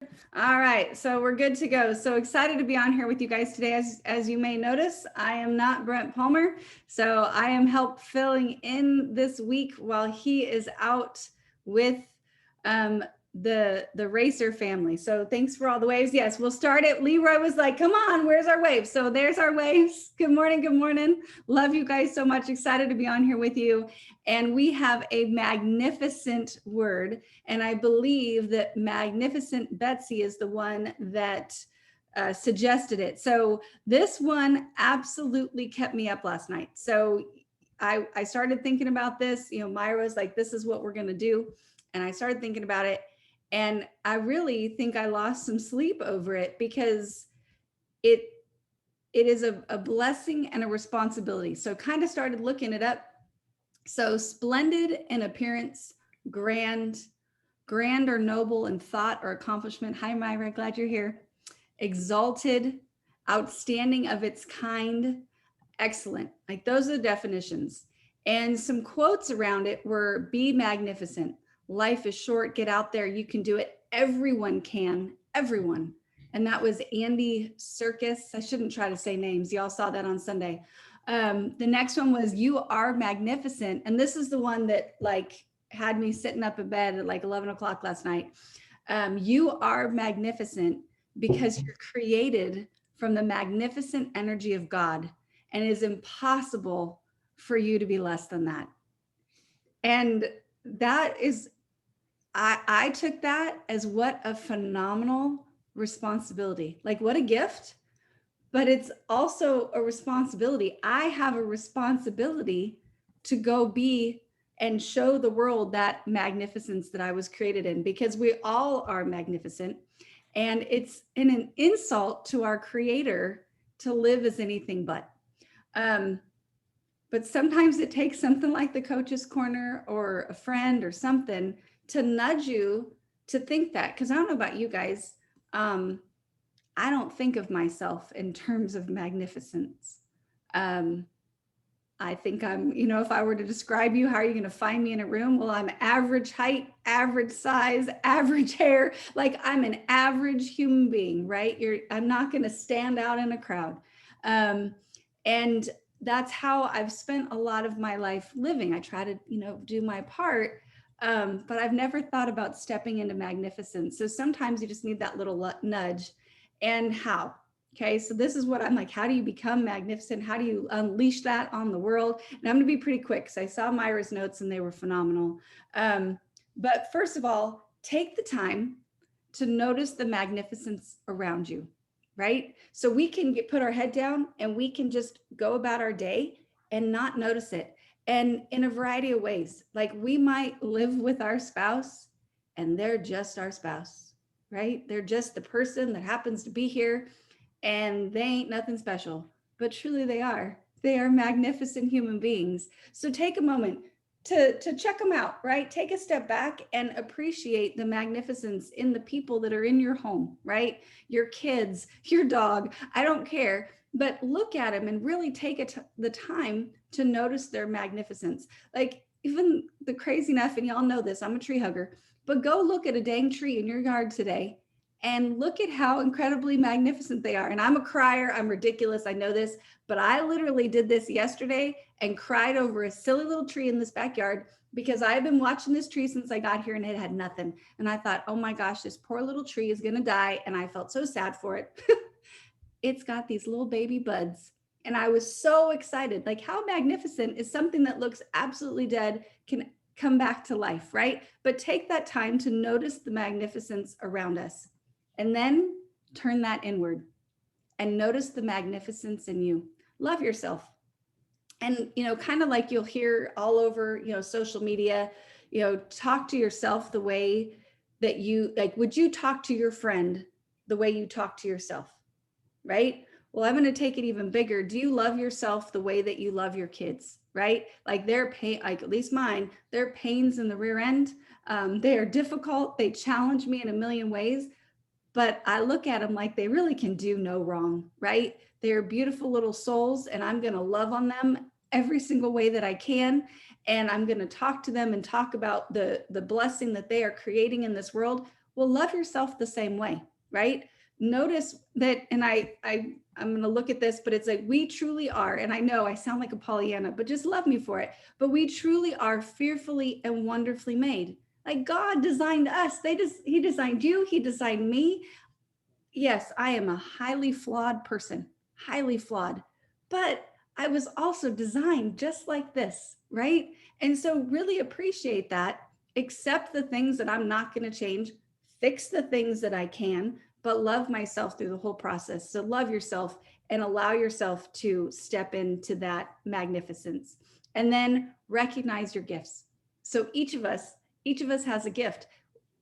All right, so we're good to go. So excited to be on here with you guys today. As you may notice, I am not Brent Palmer, so I am help filling in this week while he is out with um, the Racer family. So thanks for all the waves. Yes, we'll start it. Leroy was like, "Come on, where's our waves?" So there's our waves. Good morning, good morning. Love you guys so much. Excited to be on here with you, and we have a magnificent word. And I believe that Magnificent Betsy is the one that suggested it. So this one absolutely kept me up last night. So I started thinking about this. Myra was like, this is what we're going to do. And I started thinking about it. And I really think I lost some sleep over it because it it is a blessing and a responsibility. So kind of started looking it up. So splendid in appearance, grand or noble in thought or accomplishment. Hi, Myra, glad you're here. Exalted, outstanding of its kind, excellent. Like those are the definitions. And some quotes around it were be magnificent. Life is short, get out there, you can do it. Everyone can, everyone. And that was Andy Serkis. I shouldn't try to say names. Y'all saw that on Sunday. The next one was you are magnificent. And this is the one that like had me sitting up in bed at like 11 o'clock last night. You are magnificent because you're created from the magnificent energy of God, and it is impossible for you to be less than that. And that is, I took that as what a phenomenal responsibility. Like, what a gift, but it's also a responsibility. I have a responsibility to go be and show the world that magnificence that I was created in, because we all are magnificent. And it's an insult to our creator to live as anything but. Um, but sometimes it takes something like the coach's corner or a friend or something to nudge you to think that. Because I don't know about you guys. I don't think of myself in terms of magnificence. Um, I think if I were to describe you, how are you going to find me in a room? Well, I'm average height, average size, average hair. Like I'm an average human being, right? I'm not going to stand out in a crowd. Um, and that's how I've spent a lot of my life living. I try to, do my part. But I've never thought about stepping into magnificence. So sometimes you just need that little nudge. And how? Okay, so this is what I'm like. How do you become magnificent? How do you unleash that on the world? And I'm going to be pretty quick because I saw Myra's notes and they were phenomenal. But first of all, take the time to notice the magnificence around you, right? So we can put our head down and we can just go about our day and not notice it. And in a variety of ways, like we might live with our spouse and they're just our spouse, right? They're just the person that happens to be here and they ain't nothing special, but truly they are. They are magnificent human beings. So take a moment to check them out, right? Take a step back and appreciate the magnificence in the people that are in your home, right? Your kids, your dog, I don't care, but look at them and really take the time to notice their magnificence. Like even the crazy enough, and y'all know this, I'm a tree hugger, but go look at a dang tree in your yard today and look at how incredibly magnificent they are. And I'm a crier, I'm ridiculous, I know this, but I literally did this yesterday and cried over a silly little tree in this backyard because I've been watching this tree since I got here and it had nothing. And I thought, oh my gosh, this poor little tree is going to die. And I felt so sad for it. It's got these little baby buds. And I was so excited. Like, how magnificent is something that looks absolutely dead can come back to life, right? But take that time to notice the magnificence around us and then turn that inward and notice the magnificence in you. Love yourself. And, kind of like you'll hear all over, social media, talk to yourself the way that you like. Would you talk to your friend the way you talk to yourself? Right? Well, I'm going to take it even bigger. Do you love yourself the way that you love your kids? Right? Like their pain, like at least mine, their pains in the rear end. They are difficult. They challenge me in a million ways, but I look at them like they really can do no wrong, right? They're beautiful little souls, and I'm going to love on them every single way that I can. And I'm going to talk to them and talk about the blessing that they are creating in this world Well, love yourself the same way, right? Notice that, and I'm going to look at this, but it's like we truly are, and I know I sound like a Pollyanna, but just love me for it. But we truly are fearfully and wonderfully made. Like God designed us. He designed you, he designed me. Yes, I am a highly flawed person, highly flawed, but I was also designed just like this, right? And so really appreciate that, accept the things that I'm not going to change, fix the things that I can, but love myself through the whole process. So love yourself and allow yourself to step into that magnificence. And then recognize your gifts. So each of us has a gift.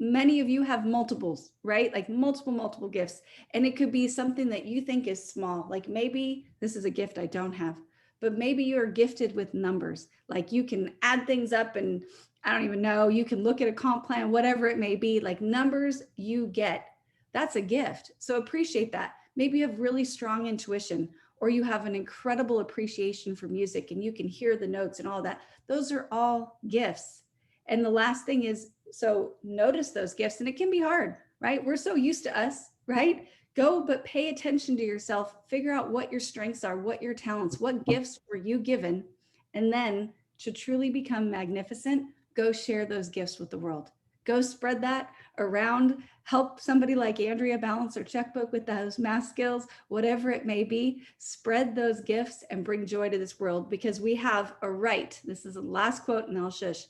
Many of you have multiples, right? Like multiple gifts. And it could be something that you think is small. Like maybe this is a gift I don't have, but maybe you're gifted with numbers. Like you can add things up and I don't even know, you can look at a comp plan, whatever it may be, like numbers you get. That's a gift. So appreciate that. Maybe you have really strong intuition, or you have an incredible appreciation for music and you can hear the notes and all that. Those are all gifts. And the last thing is, so notice those gifts, and it can be hard, right? We're so used to us, right? Go, but pay attention to yourself, figure out what your strengths are, what your talents, what gifts were you given. And then to truly become magnificent, go share those gifts with the world. Go spread that around, help somebody like Andrea balance her checkbook with those math skills, whatever it may be. Spread those gifts and bring joy to this world, because we have a right. This is the last quote, and I'll shush.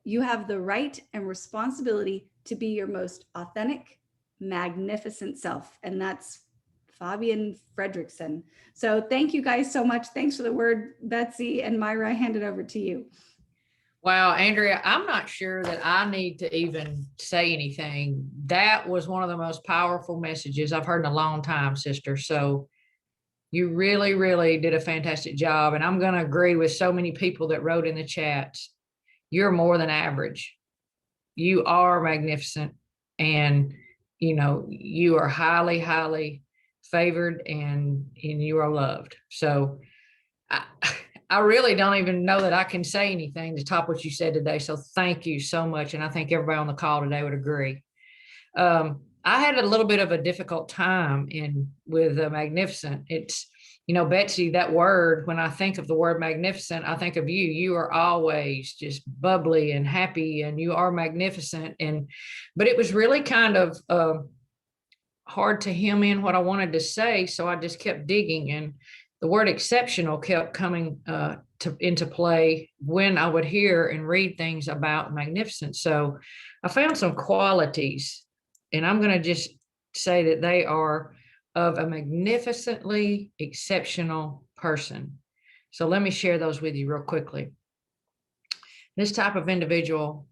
You have the right and responsibility to be your most authentic, magnificent self. And that's Fabian Fredrickson. So thank you guys so much. Thanks for the word, Betsy and Myra. I hand it over to you. Wow, Andrea, I'm not sure that I need to even say anything. That was one of the most powerful messages I've heard in a long time, sister. So you really, really did a fantastic job. And I'm going to agree with so many people that wrote in the chats. You're more than average. You are magnificent. And, you know, you are highly, highly favored and you are loved. So I really don't even know that I can say anything to top what you said today. So thank you so much. And I think everybody on the call today would agree. I had a little bit of a difficult time with magnificent. It's, you know, Betsy, that word, when I think of the word magnificent, I think of you. You are always just bubbly and happy and you are magnificent. But it was really kind of hard to hem in what I wanted to say. So I just kept digging, and the word exceptional kept coming into play when I would hear and read things about magnificence. So I found some qualities, and I'm going to just say that they are of a magnificently exceptional person. So let me share those with you real quickly. This type of individual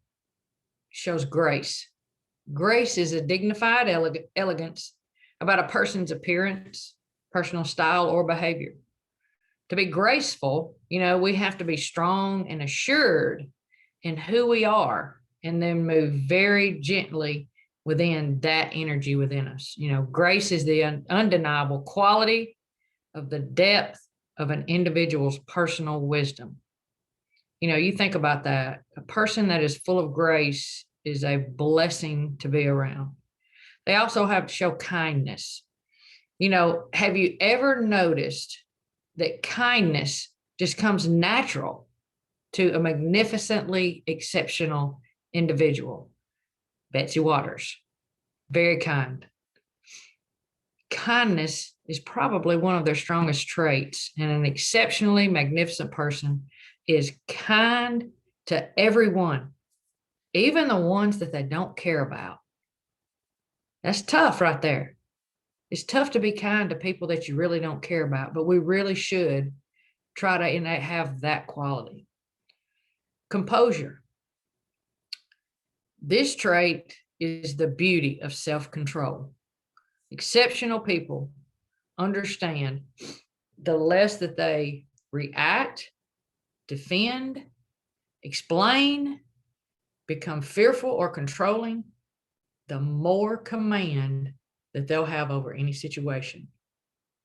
shows grace. Grace is a dignified elegance about a person's appearance, personal style, or behavior. To be graceful, you know, we have to be strong and assured in who we are, and then move very gently within that energy within us. You know, grace is the undeniable quality of the depth of an individual's personal wisdom. You know, you think about that. A person that is full of grace is a blessing to be around. They also have to show kindness. You know, have you ever noticed that kindness just comes natural to a magnificently exceptional individual? Betsy Waters, very kind. Kindness is probably one of their strongest traits, and an exceptionally magnificent person is kind to everyone, even the ones that they don't care about. That's tough right there. It's tough to be kind to people that you really don't care about, but we really should try to have that quality. Composure. This trait is the beauty of self-control. Exceptional people understand the less that they react, defend, explain, become fearful or controlling, the more command that they'll have over any situation.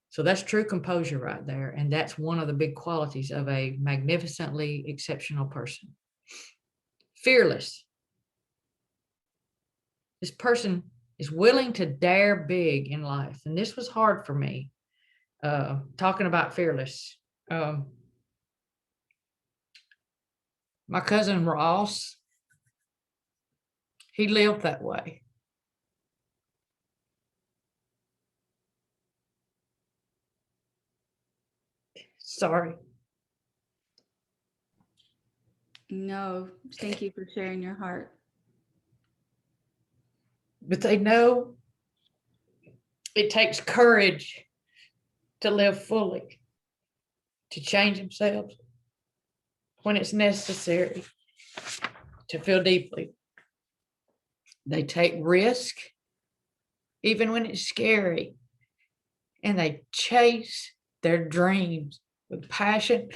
So that's true composure right there. And that's one of the big qualities of a magnificently exceptional person. Fearless. This person is willing to dare big in life. And this was hard for me. Talking about fearless. My cousin Ross, he lived that way. Sorry. No, thank you for sharing your heart. But they know it takes courage to live fully, to change themselves when it's necessary, to feel deeply. They take risk, even when it's scary, and they chase their dreams with passion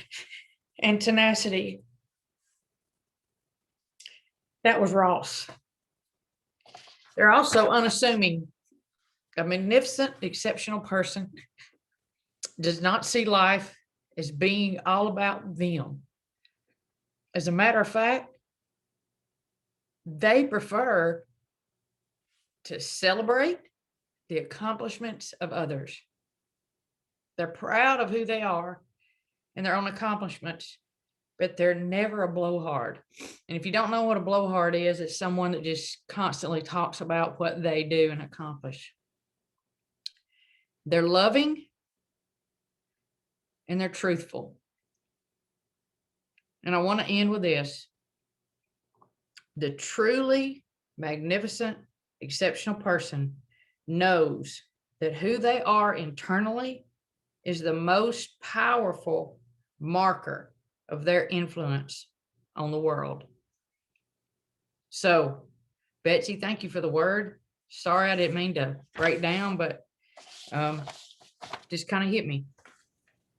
and tenacity. That was Ross. They're also unassuming. A magnificent, exceptional person does not see life as being all about them. As a matter of fact, they prefer to celebrate the accomplishments of others. They're proud of who they are and their own accomplishments, but they're never a blowhard. And if you don't know what a blowhard is, it's someone that just constantly talks about what they do and accomplish. They're loving and they're truthful. And I want to end with this. The truly magnificent, exceptional person knows that who they are internally is the most powerful marker of their influence on the world. So, Betsy, thank you for the word. Sorry, I didn't mean to break down, but just kind of hit me.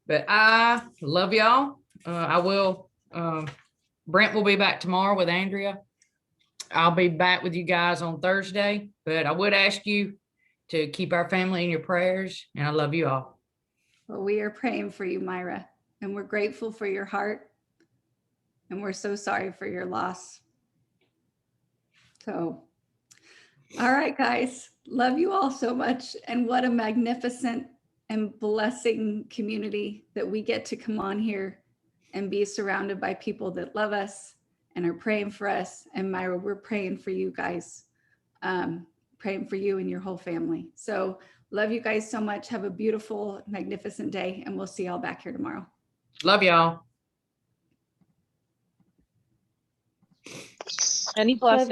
But I love y'all. I will. Brent will be back tomorrow with Andrea. I'll be back with you guys on Thursday, but I would ask you to keep our family in your prayers, and I love you all. Well, we are praying for you, Myra, and we're grateful for your heart, and we're so sorry for your loss. So, all right, guys, love you all so much, and what a magnificent and blessing community that we get to come on here and be surrounded by people that love us and are praying for us. And Myra, we're praying for you guys, praying for you and your whole family. So love you guys so much. Have a beautiful, magnificent day, and we'll see y'all back here tomorrow. Love y'all. Any blessing.